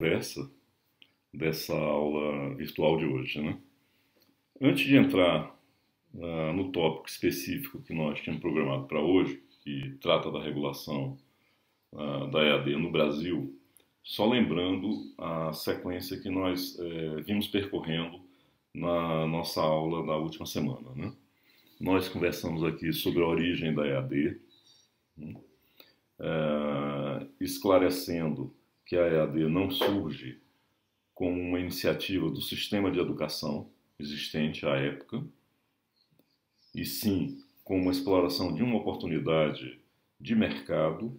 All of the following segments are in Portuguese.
conversa dessa aula virtual de hoje, né? Antes de entrar no tópico específico que nós tínhamos programado para hoje, que trata da regulação da EAD no Brasil, só lembrando a sequência que nós vimos percorrendo na nossa aula da última semana, né? Nós conversamos aqui sobre a origem da EAD, né? Esclarecendo que a EAD não surge como uma iniciativa do sistema de educação existente à época, e sim como uma exploração de uma oportunidade de mercado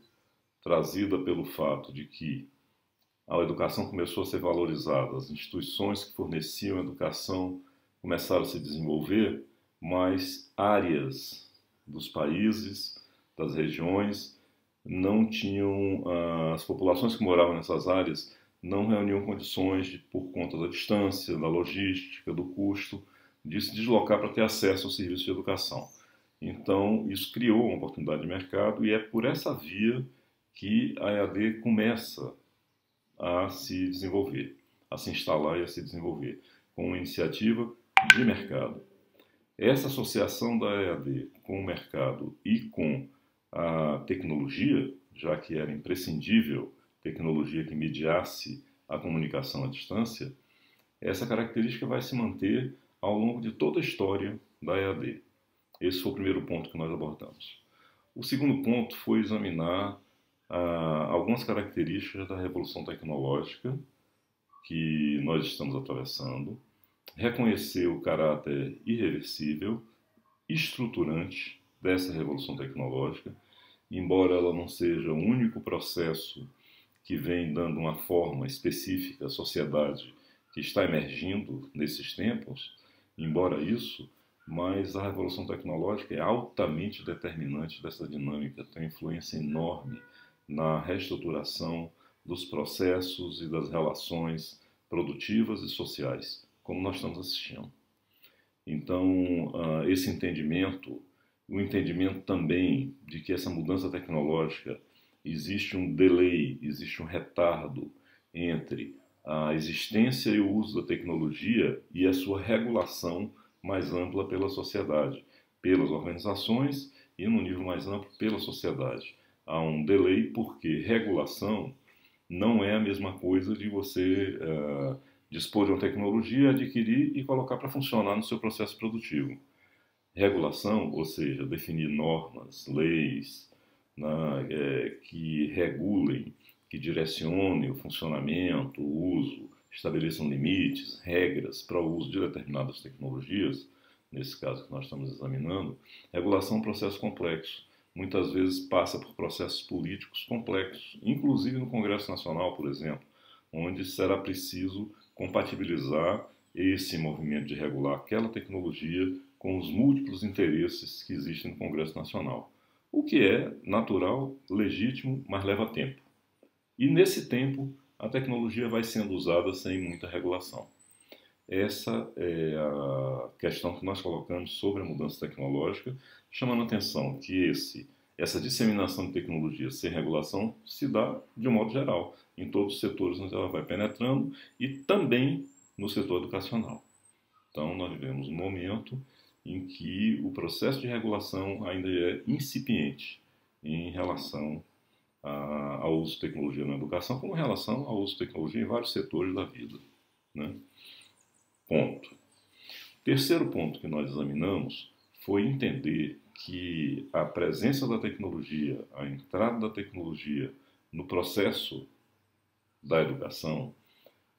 trazida pelo fato de que a educação começou a ser valorizada, as instituições que forneciam educação começaram a se desenvolver, mas áreas dos países, das regiões, não tinham, as populações que moravam nessas áreas não reuniam condições de, por conta da distância, da logística, do custo, de se deslocar para ter acesso ao serviço de educação. Então, isso criou uma oportunidade de mercado e é por essa via que a EAD começa a se desenvolver, a se instalar e a se desenvolver, com uma iniciativa de mercado. Essa associação da EAD com o mercado e com a tecnologia, já que era imprescindível tecnologia que mediasse a comunicação à distância, essa característica vai se manter ao longo de toda a história da EAD. Esse foi o primeiro ponto que nós abordamos. O segundo ponto foi examinar algumas características da revolução tecnológica que nós estamos atravessando, reconhecer o caráter irreversível, estruturante dessa revolução tecnológica, embora ela não seja o único processo que vem dando uma forma específica à sociedade que está emergindo nesses tempos, embora isso, mas a revolução tecnológica é altamente determinante dessa dinâmica, tem uma influência enorme na reestruturação dos processos e das relações produtivas e sociais, como nós estamos assistindo. Então, esse entendimento, o entendimento também de que essa mudança tecnológica existe um delay, existe um retardo entre a existência e o uso da tecnologia e a sua regulação mais ampla pela sociedade, pelas organizações e, no nível mais amplo, pela sociedade. Há um delay porque regulação não é a mesma coisa de você dispor de uma tecnologia, adquirir e colocar para funcionar no seu processo produtivo. Regulação, ou seja, definir normas, leis, que regulem, que direcionem o funcionamento, o uso, estabeleçam limites, regras para o uso de determinadas tecnologias, nesse caso que nós estamos examinando. Regulação é um processo complexo, muitas vezes passa por processos políticos complexos, inclusive no Congresso Nacional, por exemplo, onde será preciso compatibilizar esse movimento de regular aquela tecnologia com os múltiplos interesses que existem no Congresso Nacional. O que é natural, legítimo, mas leva tempo. E nesse tempo, a tecnologia vai sendo usada sem muita regulação. Essa é a questão que nós colocamos sobre a mudança tecnológica, chamando a atenção que essa disseminação de tecnologia sem regulação se dá de um modo geral, em todos os setores onde ela vai penetrando e também no setor educacional. Então, nós vivemos um momento em que o processo de regulação ainda é incipiente em relação ao uso de tecnologia na educação, como em relação ao uso de tecnologia em vários setores da vida, né? Ponto. Terceiro ponto que nós examinamos foi entender que a presença da tecnologia, a entrada da tecnologia no processo da educação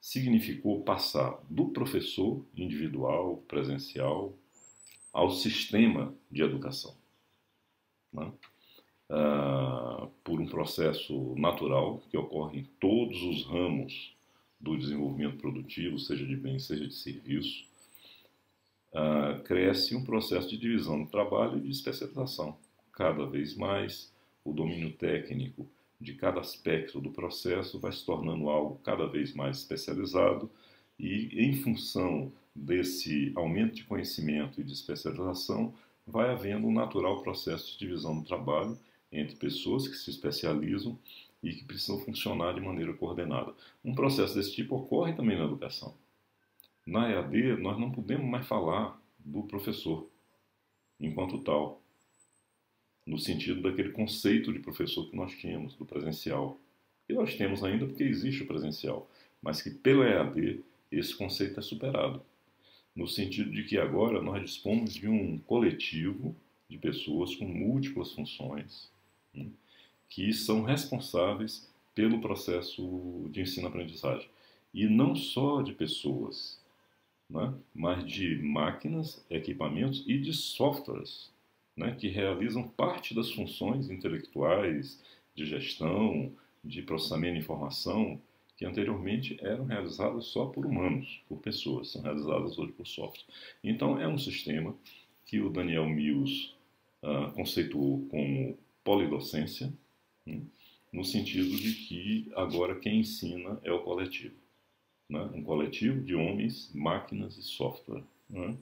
significou passar do professor individual, presencial, ao sistema de educação, né? Por um processo natural que ocorre em todos os ramos do desenvolvimento produtivo, seja de bem, seja de serviço, cresce um processo de divisão do trabalho e de especialização. Cada vez mais, o domínio técnico de cada aspecto do processo vai se tornando algo cada vez mais especializado e, em função desse aumento de conhecimento e de especialização, vai havendo um natural processo de divisão do trabalho entre pessoas que se especializam e que precisam funcionar de maneira coordenada. Um processo desse tipo ocorre também na educação. Na EAD, nós não podemos mais falar do professor enquanto tal, no sentido daquele conceito de professor que nós tínhamos, do presencial. E nós temos ainda porque existe o presencial, mas que pela EAD esse conceito é superado, no sentido de que agora nós dispomos de um coletivo de pessoas com múltiplas funções, né, que são responsáveis pelo processo de ensino-aprendizagem. E não só de pessoas, né, mas de máquinas, equipamentos e de softwares, né, que realizam parte das funções intelectuais, de gestão, de processamento de informação, que anteriormente eram realizadas só por humanos, por pessoas, são realizadas hoje por software. Então, é um sistema que o Daniel Mills conceituou como polidocência, né, no sentido de que agora quem ensina é o coletivo. Né? Um coletivo de homens, máquinas e software. Né?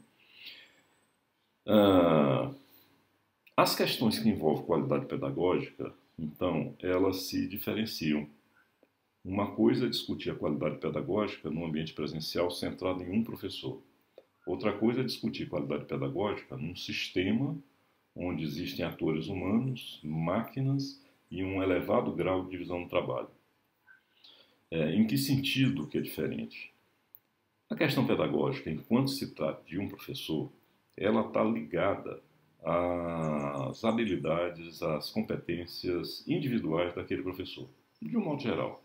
As questões que envolvem qualidade pedagógica, então, elas se diferenciam. Uma coisa é discutir a qualidade pedagógica no ambiente presencial centrado em um professor. Outra coisa é discutir qualidade pedagógica num sistema onde existem atores humanos, máquinas e um elevado grau de divisão do trabalho. Em que sentido que é diferente? A questão pedagógica, enquanto se trata de um professor, ela está ligada às habilidades, às competências individuais daquele professor, de um modo geral.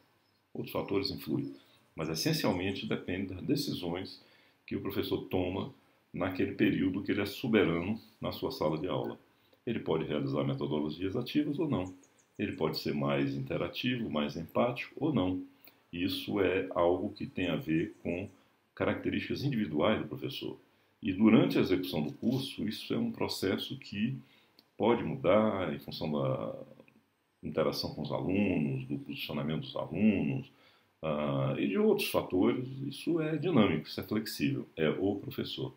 Outros fatores influem, mas essencialmente depende das decisões que o professor toma naquele período que ele é soberano na sua sala de aula. Ele pode realizar metodologias ativas ou não. Ele pode ser mais interativo, mais empático ou não. Isso é algo que tem a ver com características individuais do professor. E durante a execução do curso, isso é um processo que pode mudar em função da interação com os alunos, do posicionamento dos alunos e de outros fatores. Isso é dinâmico, isso é flexível. É o professor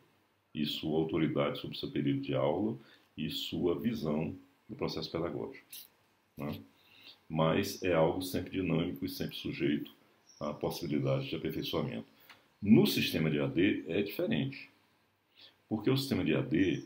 e sua autoridade sobre seu período de aula e sua visão do processo pedagógico. Né? Mas é algo sempre dinâmico e sempre sujeito a possibilidade de aperfeiçoamento. No sistema de AD é diferente, porque o sistema de AD,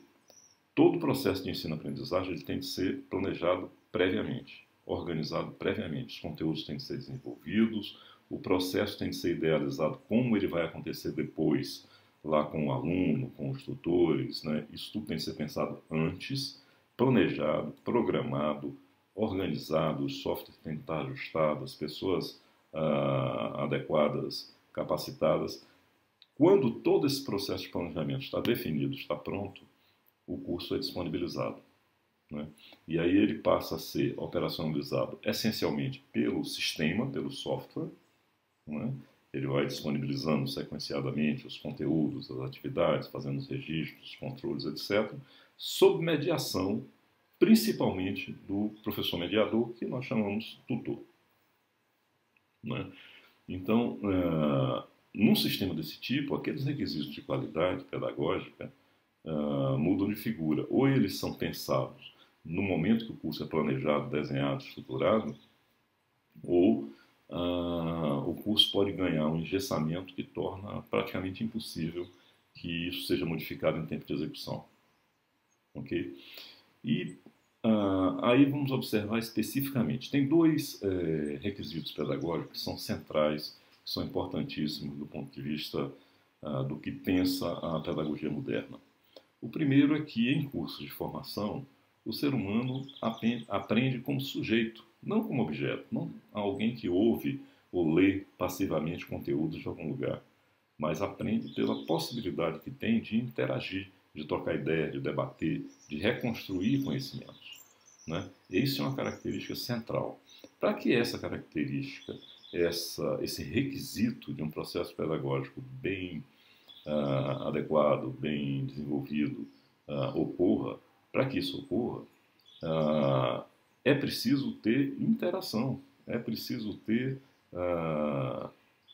todo o processo de ensino-aprendizagem ele tem de ser planejado previamente, organizado previamente. Os conteúdos têm de ser desenvolvidos, o processo tem de ser idealizado como ele vai acontecer depois, lá com o aluno, com os tutores, né? Isso tudo tem de ser pensado antes, planejado, programado, organizado, o software tem que estar ajustado, as pessoas adequadas, capacitadas. Quando todo esse processo de planejamento está definido, está pronto, o curso é disponibilizado. Né? E aí ele passa a ser operacionalizado essencialmente pelo sistema, pelo software. Né? Ele vai disponibilizando sequenciadamente os conteúdos, as atividades, fazendo os registros, os controles, etc., sob mediação, principalmente do professor mediador, que nós chamamos tutor. Né? Então, num sistema desse tipo, aqueles requisitos de qualidade pedagógica mudam de figura. Ou eles são pensados no momento que o curso é planejado, desenhado, estruturado, ou o curso pode ganhar um engessamento que torna praticamente impossível que isso seja modificado em tempo de execução. Ok? E aí vamos observar especificamente. Tem dois requisitos pedagógicos que são centrais, que são importantíssimos do ponto de vista do que pensa a pedagogia moderna. O primeiro é que, em cursos de formação, o ser humano aprende como sujeito, não como objeto, não alguém que ouve ou lê passivamente conteúdos de algum lugar, mas aprende pela possibilidade que tem de interagir, de trocar ideia, de debater, de reconstruir conhecimentos. Né? Isso é uma característica central. Para que essa característica, esse requisito de um processo pedagógico bem adequado, bem desenvolvido, ocorra, para que isso ocorra, é preciso ter interação, é preciso ter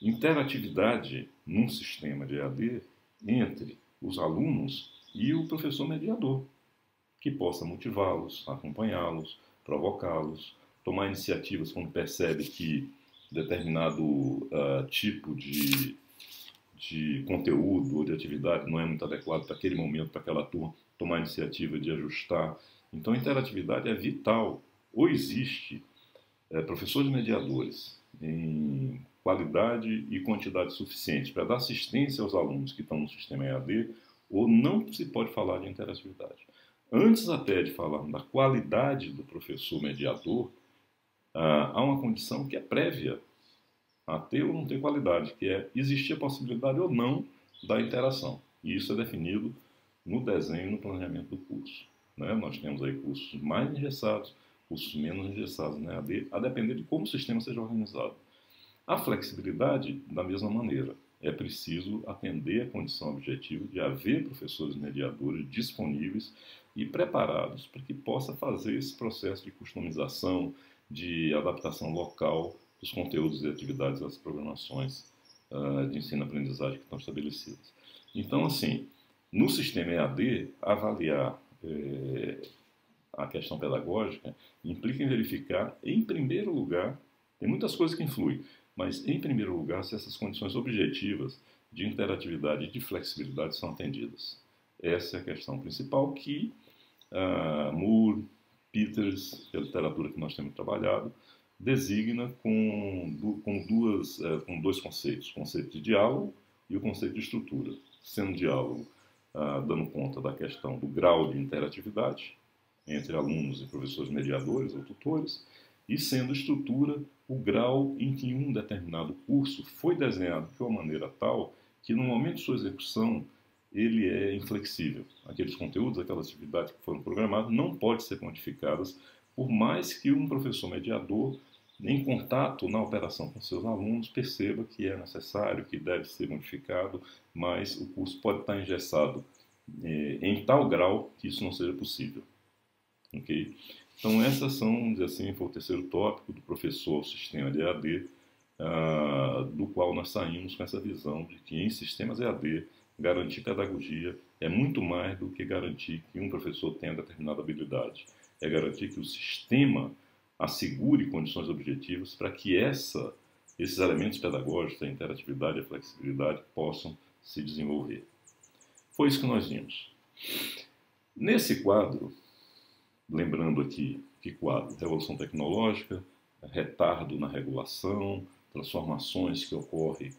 interatividade num sistema de EAD entre os alunos e o professor mediador, que possa motivá-los, acompanhá-los, provocá-los, tomar iniciativas quando percebe que determinado tipo de conteúdo ou de atividade não é muito adequado para aquele momento, para aquela turma, tomar a iniciativa de ajustar. Então, a interatividade é vital. Ou existe professores mediadores em qualidade e quantidade suficiente para dar assistência aos alunos que estão no sistema EAD, ou não se pode falar de interatividade. Antes até de falar da qualidade do professor mediador, há uma condição que é prévia a ter ou não ter qualidade, que é existir a possibilidade ou não da interação. E isso é definido no desenho e no planejamento do curso. Né? Nós temos aí cursos mais engessados, cursos menos engessados, né? A depender de como o sistema seja organizado. A flexibilidade, da mesma maneira. É preciso atender a condição objetiva de haver professores mediadores disponíveis e preparados para que possa fazer esse processo de customização, de adaptação local dos conteúdos e atividades das programações de ensino-aprendizagem que estão estabelecidas. Então, assim, no sistema EAD, avaliar a questão pedagógica implica em verificar, em primeiro lugar, tem muitas coisas que influem, mas, em primeiro lugar, se essas condições objetivas de interatividade e de flexibilidade são atendidas. Essa é a questão principal que Moore, Peters, que é a literatura que nós temos trabalhado, designa com dois conceitos, o conceito de diálogo e o conceito de estrutura. Sendo diálogo, dando conta da questão do grau de interatividade entre alunos e professores mediadores ou tutores, e sendo estrutura o grau em que um determinado curso foi desenhado de uma maneira tal que, no momento de sua execução, ele é inflexível. Aqueles conteúdos, aquelas atividades que foram programadas não podem ser modificadas, por mais que um professor mediador, em contato na operação com seus alunos, perceba que é necessário, que deve ser modificado, mas o curso pode estar engessado em tal grau que isso não seja possível. Okay? Então, essas são, vamos dizer assim, foi o terceiro tópico do professor ao sistema de EAD, do qual nós saímos com essa visão de que em sistemas EAD, garantir pedagogia é muito mais do que garantir que um professor tenha determinada habilidade. É garantir que o sistema assegure condições objetivas para que esses elementos pedagógicos, a interatividade e a flexibilidade, possam se desenvolver. Foi isso que nós vimos. Nesse quadro, lembrando aqui, que quadro? Revolução tecnológica, retardo na regulação, transformações que ocorrem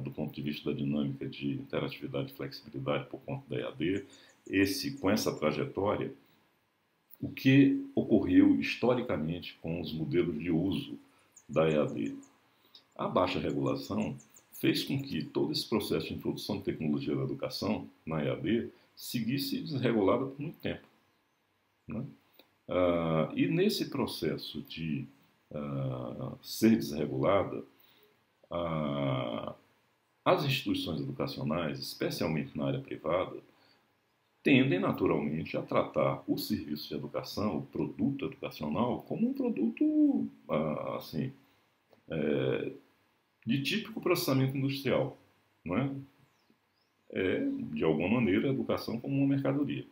do ponto de vista da dinâmica de interatividade e flexibilidade por conta da EAD. Com essa trajetória, o que ocorreu historicamente com os modelos de uso da EAD? A baixa regulação fez com que todo esse processo de introdução de tecnologia na educação, na EAD, seguisse desregulado por muito tempo. Né? E nesse processo de ser desregulada, as instituições educacionais, especialmente na área privada, tendem naturalmente a tratar o serviço de educação, o produto educacional, como um produto assim, de típico processamento industrial. Não é? De alguma maneira, a educação como uma mercadoria,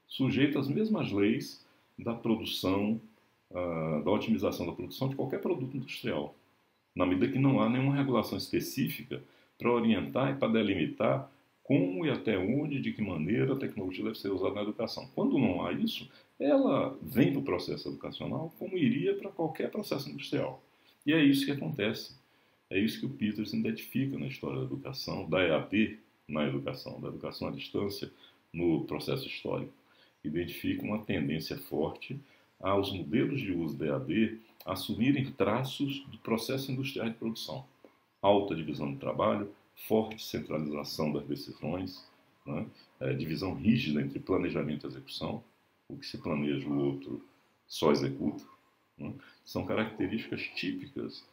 sujeita às mesmas leis da produção, da otimização da produção de qualquer produto industrial, na medida que não há nenhuma regulação específica para orientar e para delimitar como e até onde, de que maneira a tecnologia deve ser usada na educação. Quando não há isso, ela vem para o processo educacional como iria para qualquer processo industrial. E é isso que acontece. É isso que o Peters identifica na história da educação, da EAD na educação, da educação à distância no processo histórico. Identifica uma tendência forte aos modelos de uso da EAD assumirem traços do processo industrial de produção. Alta divisão do trabalho, forte centralização das decisões, né? Divisão rígida entre planejamento e execução, o que se planeja o outro só executa, né? São características típicas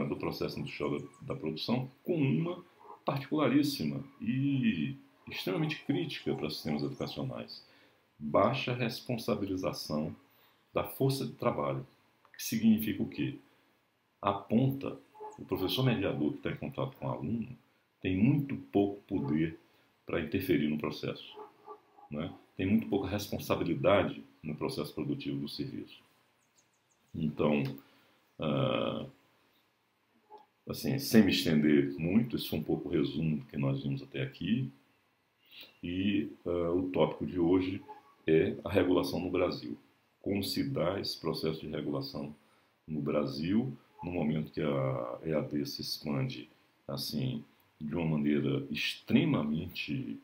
do processo industrial da produção, com uma particularíssima e extremamente crítica para os sistemas educacionais: baixa responsabilização da força de trabalho, que significa o quê? Aponta o professor mediador que está em contato com o aluno tem muito pouco poder para interferir no processo, né? Tem muito pouca responsabilidade no processo produtivo do serviço. Então, ah, assim, sem me estender muito, esse foi um pouco o resumo do que nós vimos até aqui. E o tópico de hoje é a regulação no Brasil. Como se dá esse processo de regulação no Brasil, no momento que a EAD se expande assim de uma maneira extremamente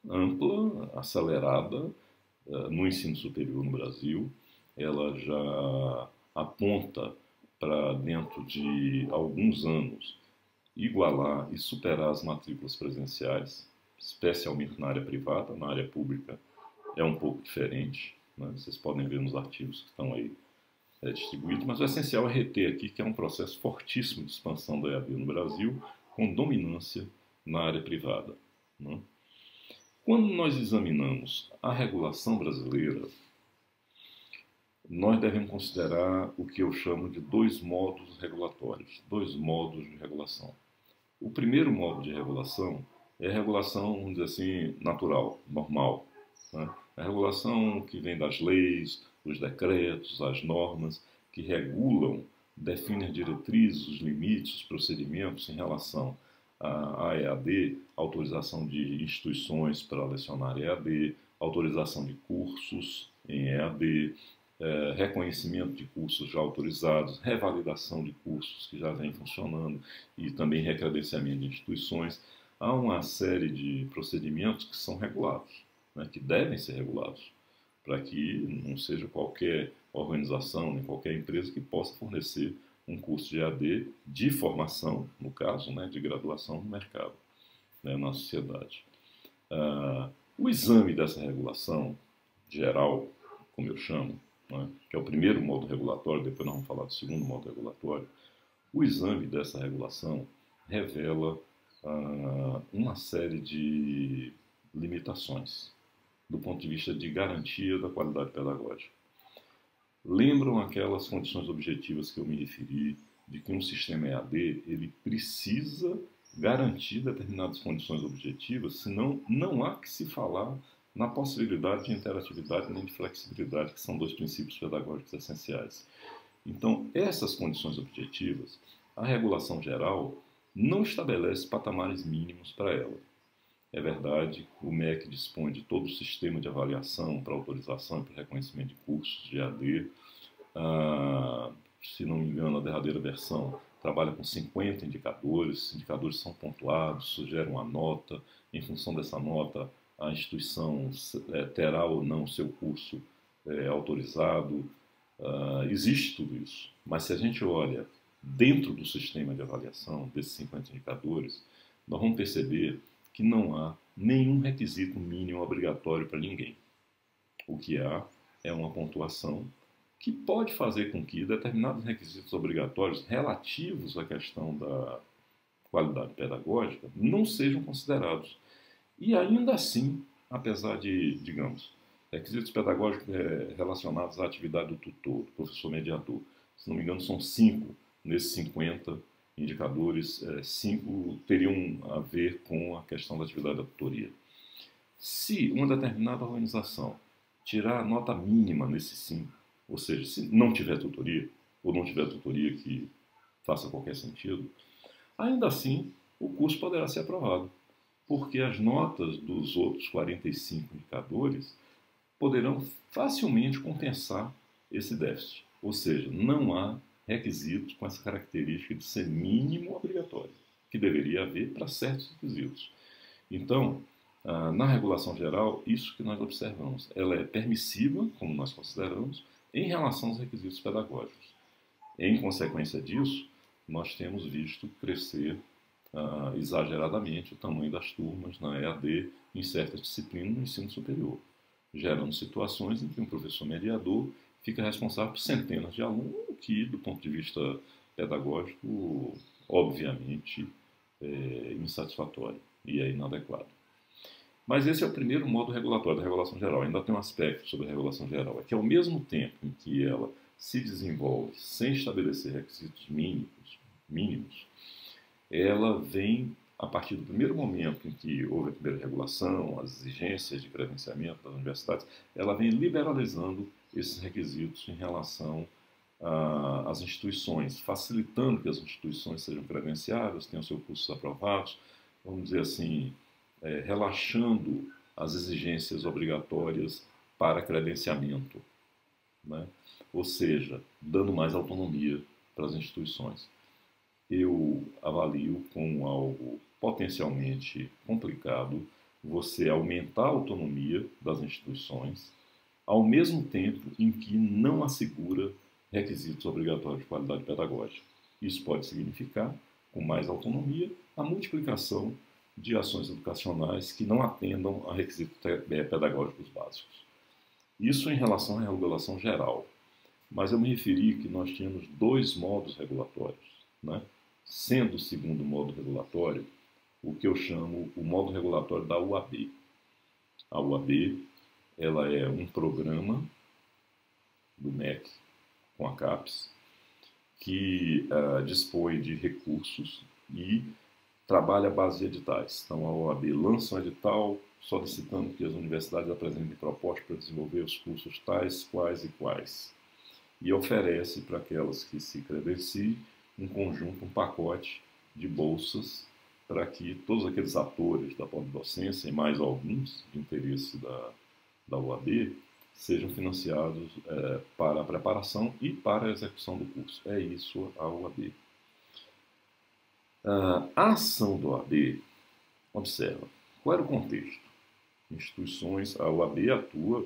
ampla, acelerada, no ensino superior no Brasil. Ela já aponta para dentro de alguns anos igualar e superar as matrículas presenciais, especialmente na área privada. Na área pública é um pouco diferente, né? Vocês podem ver nos artigos que estão aí distribuídos, mas o essencial é reter aqui que é um processo fortíssimo de expansão da EAD no Brasil, com dominância na área privada, né? Quando nós examinamos a regulação brasileira, nós devemos considerar o que eu chamo de dois modos regulatórios, dois modos de regulação. O primeiro modo de regulação é a regulação, vamos dizer assim, natural, normal, né? A regulação que vem das leis, os decretos, as normas, que regulam, definem as diretrizes, os limites, os procedimentos em relação à EAD, autorização de instituições para lecionar EAD, autorização de cursos em EAD, reconhecimento de cursos já autorizados, revalidação de cursos que já vêm funcionando e também recredenciamento de instituições. Há uma série de procedimentos que são regulados, né, que devem ser regulados, para que não seja qualquer organização, nem qualquer empresa que possa fornecer um curso de EAD de formação, no caso, né, de graduação no mercado, né, na sociedade. O exame dessa regulação geral, como eu chamo, né, que é o primeiro modo regulatório, depois nós vamos falar do segundo modo regulatório. O exame dessa regulação revela uma série de limitações do ponto de vista de garantia da qualidade pedagógica. Lembram aquelas condições objetivas que eu me referi, de que um sistema EAD ele precisa garantir determinadas condições objetivas, senão não há que se falar na possibilidade de interatividade nem de flexibilidade, que são dois princípios pedagógicos essenciais. Então, essas condições objetivas, a regulação geral não estabelece patamares mínimos para ela. É verdade, o MEC dispõe de todo o sistema de avaliação para autorização e para reconhecimento de cursos de EAD. Se não me engano, a derradeira versão trabalha com 50 indicadores. Os indicadores são pontuados, sugerem uma nota. Em função dessa nota, a instituição terá ou não seu curso autorizado. Existe tudo isso. Mas se a gente olha dentro do sistema de avaliação desses 50 indicadores, nós vamos perceber que não há nenhum requisito mínimo obrigatório para ninguém. O que há é uma pontuação que pode fazer com que determinados requisitos obrigatórios relativos à questão da qualidade pedagógica não sejam considerados. E ainda assim, apesar de, digamos, requisitos pedagógicos relacionados à atividade do tutor, do professor mediador, se não me engano são 5 nesses 50 indicadores, 5 teriam a ver com a questão da atividade da tutoria. Se uma determinada organização tirar a nota mínima nesses 5, ou seja, se não tiver tutoria, ou não tiver tutoria que faça qualquer sentido, ainda assim o curso poderá ser aprovado, porque as notas dos outros 45 indicadores poderão facilmente compensar esse déficit. Ou seja, não há requisitos com essa característica de ser mínimo obrigatório, que deveria haver para certos requisitos. Então, na regulação geral, isso que nós observamos, ela é permissiva, como nós consideramos, em relação aos requisitos pedagógicos. Em consequência disso, nós temos visto crescer exageradamente o tamanho das turmas na EAD em certas disciplinas no ensino superior, gerando situações em que um professor mediador fica responsável por centenas de alunos, o que, do ponto de vista pedagógico, obviamente, é insatisfatório e é inadequado. Mas esse é o primeiro modo regulatório da regulação geral. Ainda tem um aspecto sobre a regulação geral, é que ao mesmo tempo em que ela se desenvolve sem estabelecer requisitos mínimos, ela vem, a partir do primeiro momento em que houve a primeira regulação, as exigências de credenciamento das universidades, ela vem liberalizando esses requisitos em relação às instituições, facilitando que as instituições sejam credenciadas, tenham seus cursos aprovados, vamos dizer assim, relaxando as exigências obrigatórias para credenciamento, né? Ou seja, dando mais autonomia para as instituições. Eu avalio como algo potencialmente complicado você aumentar a autonomia das instituições, ao mesmo tempo em que não assegura requisitos obrigatórios de qualidade pedagógica. Isso pode significar, com mais autonomia, a multiplicação de ações educacionais que não atendam a requisitos pedagógicos básicos. Isso em relação à regulação geral. Mas eu me referi que nós tínhamos dois modos regulatórios, né? Sendo o segundo modo regulatório o que eu chamo o modo regulatório da UAB. A UAB, ela é um programa do MEC, com a CAPES, que dispõe de recursos e trabalha à base de editais. Então, a OAB lança um edital solicitando que as universidades apresentem propostas para desenvolver os cursos tais, quais e quais. E oferece para aquelas que se credenciem um conjunto, um pacote de bolsas para que todos aqueles atores da pós-docência e mais alguns de interesse da UAB sejam financiados para a preparação e para a execução do curso. É isso a UAB. A ação da OAB, observa, qual era o contexto? Instituições, a OAB atua,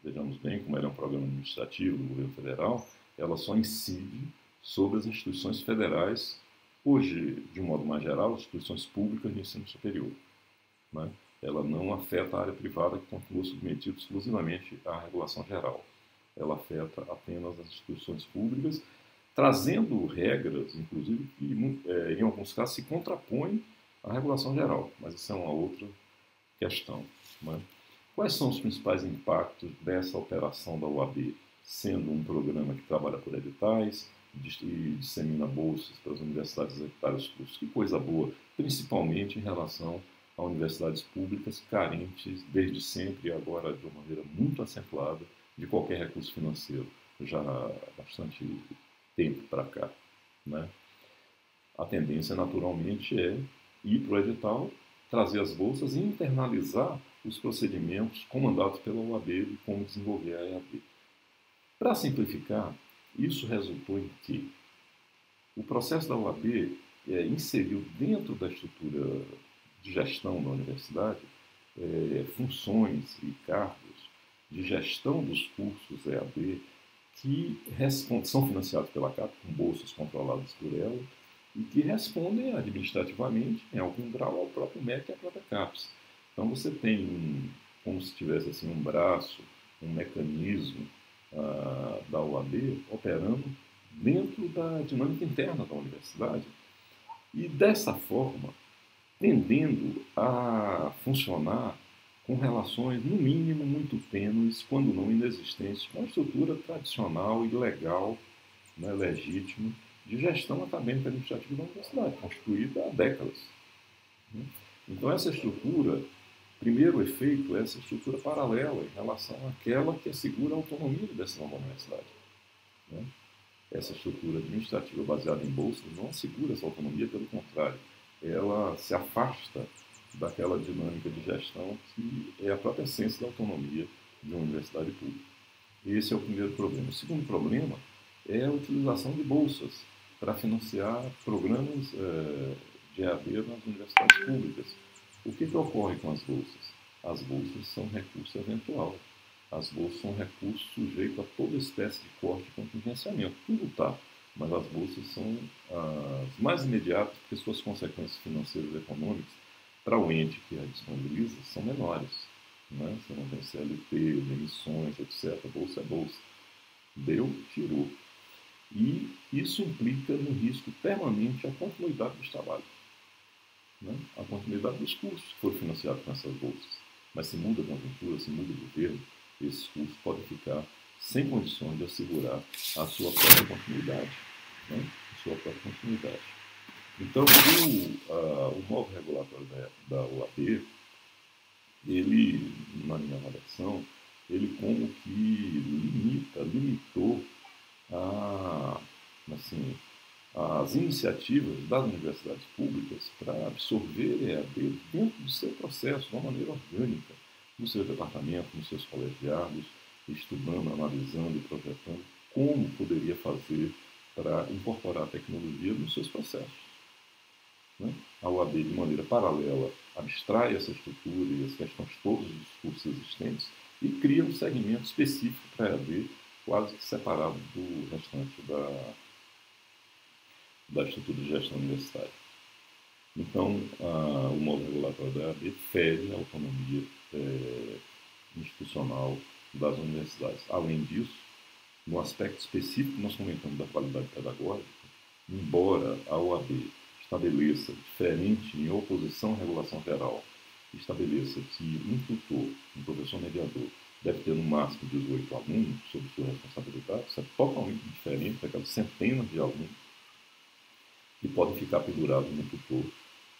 vejamos bem, como ela é um programa administrativo do governo federal, ela só incide sobre as instituições federais, hoje, de um modo mais geral, as instituições públicas de ensino superior, né? Ela não afeta a área privada que continua submetida exclusivamente à regulação geral. Ela afeta apenas as instituições públicas, trazendo regras, inclusive, que em alguns casos se contrapõem à regulação geral, mas isso é uma outra questão, né? Quais são os principais impactos dessa operação da UAB, sendo um programa que trabalha por editais e dissemina bolsas para as universidades executarem os cursos? Que coisa boa, principalmente em relação a universidades públicas carentes desde sempre e agora de uma maneira muito acentuada de qualquer recurso financeiro, já há bastante tempo para cá, né? A tendência, naturalmente, é ir para o edital, trazer as bolsas e internalizar os procedimentos comandados pela UAB de como desenvolver a EAD. Para simplificar, isso resultou em que o processo da UAB inseriu dentro da estrutura de gestão da universidade funções e cargos de gestão dos cursos EAD que são financiados pela CAP, com bolsas controladas por ela, e que respondem administrativamente, em algum grau, ao próprio MEC e à própria CAPES. Então você tem, como se tivesse assim, um braço, um mecanismo da UAB operando dentro da dinâmica interna da universidade. E dessa forma, tendendo a funcionar com relações, no mínimo, muito tênues, quando não inexistentes, com a estrutura tradicional e legal, né, legítima, de gestão acadêmica administrativa da universidade, constituída há décadas, né? Então, essa estrutura, primeiro efeito, é essa estrutura paralela em relação àquela que assegura a autonomia de decisão da universidade, né? Essa estrutura administrativa baseada em bolsas não assegura essa autonomia, pelo contrário, ela se afasta daquela dinâmica de gestão que é a própria essência da autonomia de uma universidade pública. Esse é o primeiro problema. O segundo problema é a utilização de bolsas para financiar programas de EAD nas universidades públicas. O que ocorre com as bolsas? As bolsas são recurso eventual. As bolsas são recursos sujeitos a toda espécie de corte e contingenciamento. Tudo está, mas as bolsas são as mais imediatas porque suas consequências financeiras e econômicas para o ente que a disponibiliza são menores, né? Você não tem CLT, demissões, etc. Bolsa é bolsa. Deu, tirou. E isso implica no risco permanente à continuidade dos trabalhos, né? A continuidade dos cursos que foram financiados com essas bolsas. Mas se muda a conjuntura, se muda o governo, esses cursos podem ficar sem condições de assegurar a sua própria continuidade, né? A sua própria continuidade. Então, o modo regulatório da OAB, ele, na minha avaliação, ele como que limitou assim, as iniciativas das universidades públicas para absorver EAD dentro do seu processo, de uma maneira orgânica, no seu departamento, nos seus colegiados, estudando, analisando e projetando como poderia fazer para incorporar a tecnologia nos seus processos. Né? A UAB, de maneira paralela, abstrai essa estrutura e as questões todos dos cursos existentes e cria um segmento específico para a EAD, quase separado do restante da estrutura de gestão universitária. Então, o modo regulatório da EAD fere a autonomia institucional das universidades. Além disso, no aspecto específico que nós comentamos da qualidade pedagógica, embora a OAB estabeleça, diferente em oposição à regulação geral, estabeleça que um tutor, um professor mediador, deve ter no máximo 18 alunos sob sua responsabilidade, isso é totalmente diferente daquelas centenas de alunos que podem ficar pendurados no tutor,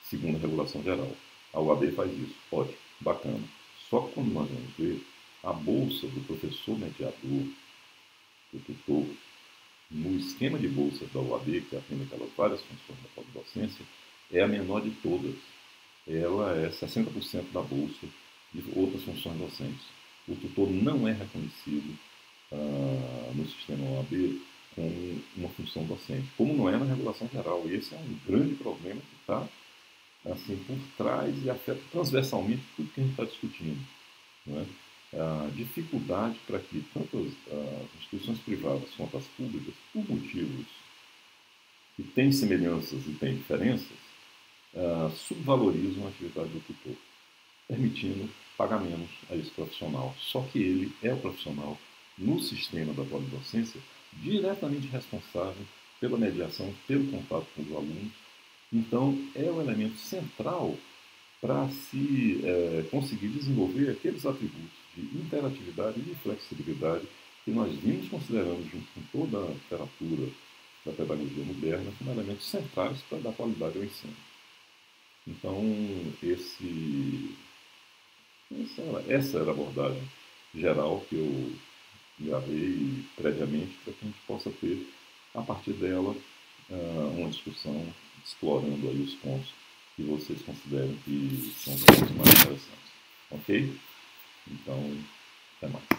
segundo a regulação geral. A OAB faz isso, ótimo, bacana. Só que quando nós vamos ver, a bolsa do professor mediador, do tutor, no esquema de bolsas da UAB, que atende aquelas várias funções da pós-docência, é a menor de todas. Ela é 60% da bolsa de outras funções docentes. O tutor não é reconhecido no sistema OAB como uma função docente, como não é na regulação geral. E esse é um grande problema que está assim, por trás e afeta transversalmente tudo que a gente está discutindo. Não é? A dificuldade para que tanto as instituições privadas quanto as públicas, por motivos que têm semelhanças e têm diferenças, subvalorizam a atividade do tutor, permitindo pagar menos a esse profissional. Só que ele é o profissional no sistema da polidocência diretamente responsável pela mediação, pelo contato com os alunos. Então, é o elemento central para se conseguir desenvolver aqueles atributos de interatividade e de flexibilidade que nós vimos considerando, junto com toda a literatura da pedagogia moderna, como elementos centrais para dar qualidade ao ensino. Então, essa era a abordagem geral que eu gravei previamente para que a gente possa ter, a partir dela, uma discussão explorando aí os pontos que vocês considerem que são os pontos mais interessantes. Ok? Então, até mais.